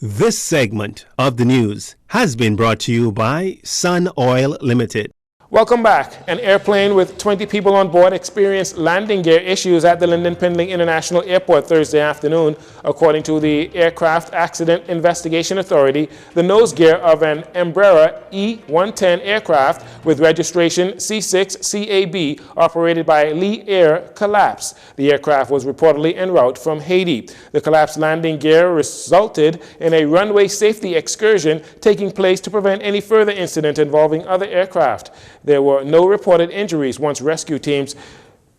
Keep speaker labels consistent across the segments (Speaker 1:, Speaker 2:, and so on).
Speaker 1: This segment of the news has been brought to you by Sun Oil Limited.
Speaker 2: Welcome back. An airplane with 20 people on board experienced landing gear issues at the Lynden Pindling International Airport Thursday afternoon. According to the Aircraft Accident Investigation Authority, the nose gear of an Embraer E-110 aircraft with registration C6CAB operated by Lee Air collapsed. The aircraft was reportedly en route from Haiti. The collapsed landing gear resulted in a runway safety excursion taking place to prevent any further incident involving other aircraft. There were no reported injuries once rescue teams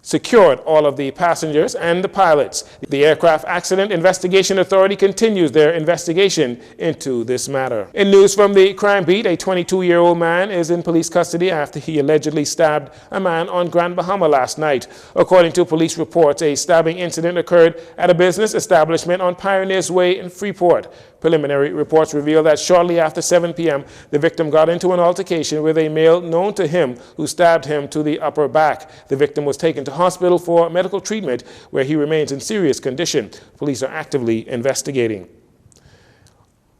Speaker 2: secured all of the passengers and the pilots. The Aircraft Accident Investigation Authority continues their investigation into this matter. In news from the crime beat, a 22-year-old man is in police custody after he allegedly stabbed a man on Grand Bahama last night. According to police reports, a stabbing incident occurred at a business establishment on Pioneers Way in Freeport. Preliminary reports reveal that shortly after 7 p.m., the victim got into an altercation with a male known to him who stabbed him to the upper back. The victim was taken to hospital for medical treatment, where he remains in serious condition. Police are actively investigating.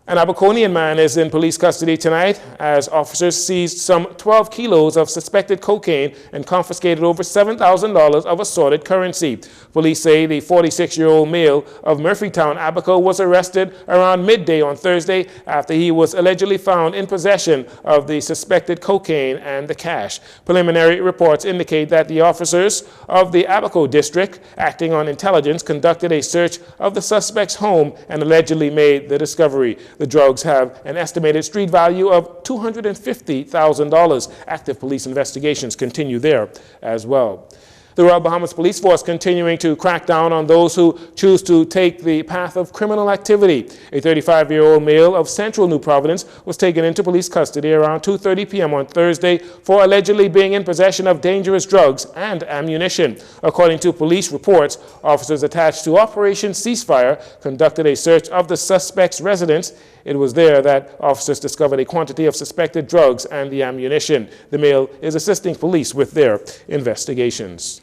Speaker 2: An Abaconian man is in police custody tonight as officers seized some 12 kilos of suspected cocaine and confiscated over $7,000 of assorted currency. Police say the 46-year-old male of Murphytown, Abaco, was arrested around midday on Thursday after he was allegedly found in possession of the suspected cocaine and the cash. Preliminary reports indicate that the officers of the Abaco district, acting on intelligence, conducted a search of the suspect's home and allegedly made the discovery. The drugs have an estimated street value of $250,000. Active police investigations continue there as well. The Royal Bahamas Police Force continuing to crack down on those who choose to take the path of criminal activity. A 35-year-old male of Central New Providence was taken into police custody around 2:30 p.m. on Thursday for allegedly being in possession of dangerous drugs and ammunition. According to police reports, officers attached to Operation Ceasefire conducted a search of the suspect's residence. It was there that officers discovered a quantity of suspected drugs and the ammunition. The male is assisting police with their investigations.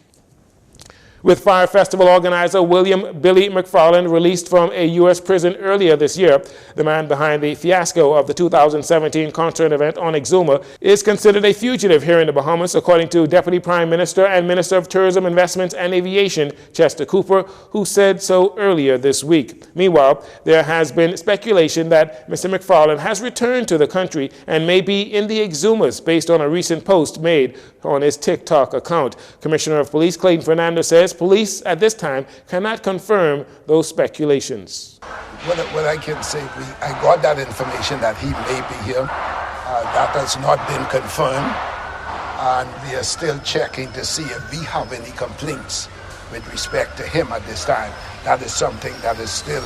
Speaker 2: With Fire Festival organizer William Billy McFarland released from a U.S. prison earlier this year, the man behind the fiasco of the 2017 concert event on Exuma is considered a fugitive here in the Bahamas, according to Deputy Prime Minister and Minister of Tourism, Investments and Aviation, Chester Cooper, who said so earlier this week. Meanwhile, there has been speculation that Mr. McFarland has returned to the country and may be in the Exumas based on a recent post made on his TikTok account. Commissioner of Police Clayton Fernando says police at this time cannot confirm those speculations.
Speaker 3: What I can say, I got that information that he may be here. That has not been confirmed, and we are still checking to see if we have any complaints with respect to him at this time. That is something that is still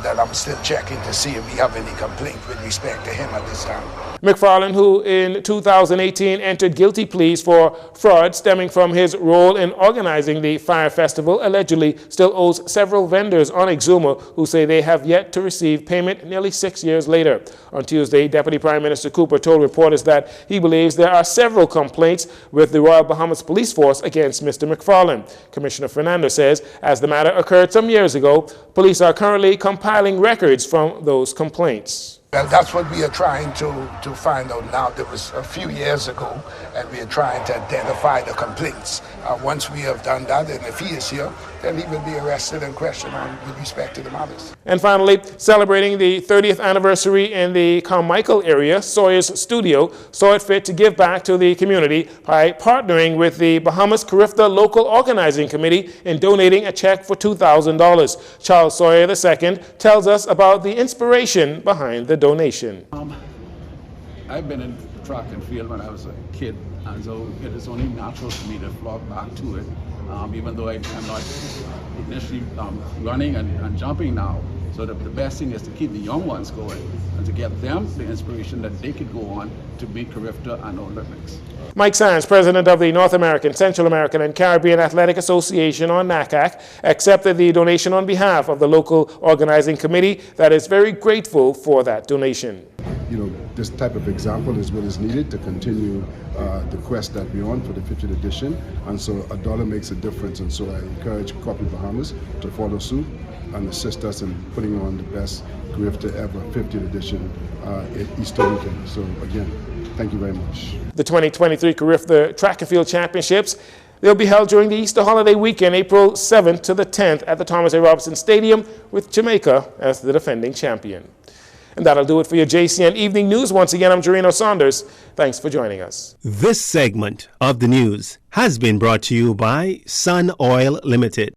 Speaker 3: that I'm still checking to see if we have any complaint with respect to him at this time.
Speaker 2: McFarland, who in 2018 entered guilty pleas for fraud stemming from his role in organizing the Fire Festival, allegedly still owes several vendors on Exuma who say they have yet to receive payment nearly 6 years later. On Tuesday, Deputy Prime Minister Cooper told reporters that he believes there are several complaints with the Royal Bahamas Police Force against Mr. McFarland. Commissioner Fernando says, as the matter occurred some years ago, police are currently compiling records from those complaints.
Speaker 3: Well, that's what we are trying to find out now. There was a few years ago, and we are trying to identify the complaints. Once we have done that, and if he is here, then he will be arrested and questioned with respect to the matters.
Speaker 2: And finally, celebrating the 30th anniversary in the Carmichael area, Sawyer's Studio saw it fit to give back to the community by partnering with the Bahamas Carifta Local Organizing Committee in donating a check for $2,000. Charles Sawyer II tells us about the inspiration behind the donation.
Speaker 4: I've been in track and field when I was a kid, and so it is only natural for me to flock back to it, even though I'm not initially running and jumping now. So the best thing is to keep the young ones going and to get them the inspiration that they could go on to beat Carifta and Olympics.
Speaker 2: Mike Sands, president of the North American, Central American, and Caribbean Athletic Association, or NACAC, accepted the donation on behalf of the local organizing committee that is very grateful for that donation.
Speaker 5: You know, this type of example is what is needed to continue the quest that we're on for the 50th edition, and so a dollar makes a difference, and so I encourage Corporate Bahamas to follow suit and assist us in putting on the best Carifta ever 50th edition at Easter weekend. So again, thank you very much.
Speaker 2: The 2023 Carifta Track and Field Championships, they'll be held during the Easter holiday weekend, April 7th to the 10th at the Thomas A. Robinson Stadium, with Jamaica as the defending champion. And that'll do it for your JCN Evening News. Once again, I'm Jcn Saunders. Thanks for joining us.
Speaker 1: This segment of the news has been brought to you by Sun Oil Limited.